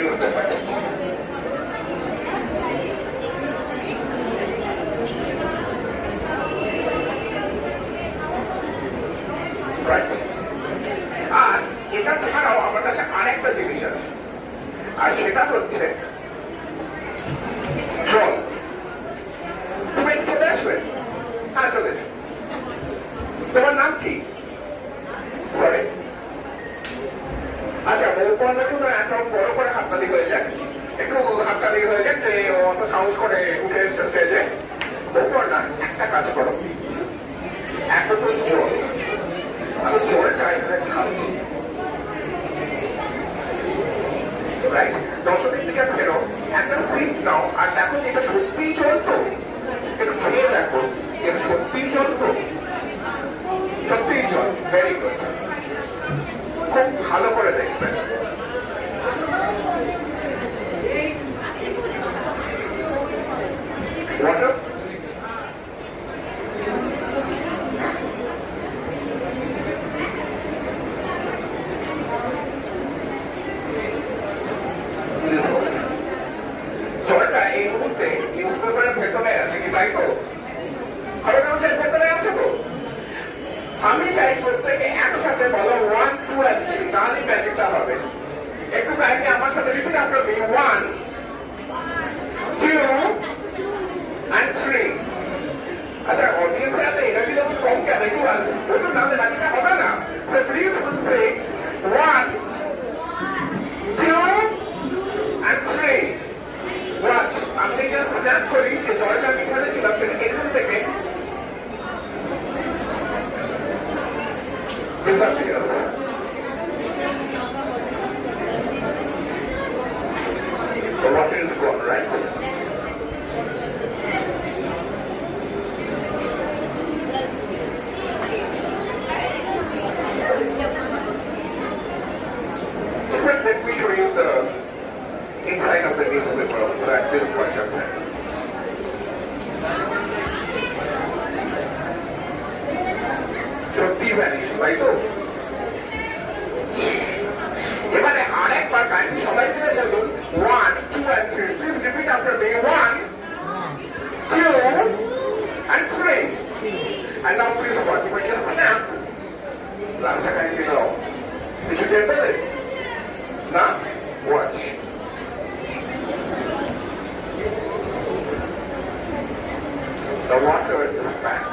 newspaper. Right? আর এটা ছাড়াও আমার কাছে আরেকটা জিনিস আছে, আর সেটা হচ্ছে জল। তুমি চলে আসবে? হ্যাঁ চলে এসো। তোমার নাম কি? সরি, আচ্ছা বউপর্ণা কিন্তু এত বড় করে হাততালি হয়ে যায়, একটু হাততালি হয়ে যায় যে অত সাহস করে উঠে এসছে স্টেজে। বউপর্ণা একটা কাজ করো, এত তো জল, আমি জলটা এখানে ঢালছি, রাইট? দর্শকের দিকে ফেরো, একটা সিট নাও আর দেখো যে এটা সত্যিই চলতো, একটু খেয়ে দেখো এটা সত্যিই চলতো, সত্যিই চল। ভেরি গুড, খুব ভালো করে দেখবেন। ওয়াটার জলটা এই মুহূর্তে নিউজপেপারের ভেতরে আছে কি? তাই তো? খবরের কাগজের ভেতরে আছে তো? আমি চাই প্রত্যেকে একসাথে বলো 1, 2 and 3, তাহলে ম্যাজিকটা হবে। একটু কাইন্ডলি আমার সাথে রিপিট আফটার মি। 1, 2 and 3। আচ্ছা অডিয়েন্সের হাতে এনার্জি যখন কম কেন, একটু ওই নামে ম্যাজিকটা হবে না। So please say 1, 2 and 3। Watch, আমি জাস্ট স্ন্যাপ করি যে জলটা আমি এখানে ছিলাম সেটা এখান থেকে disappears. The water is gone, right? Let me show you the inside of the newspaper also at this point of time. সত্যি ভ্যানিশ, তাই তো? এবারে আরেকবার কাইন্ডলি সবাই মিলে বলুন 1, 2 and 3। Please repeat after me. 1, 2 and 3। And now please watch. When you snap, last time I did all. Did you get it? Now, watch. The water is back.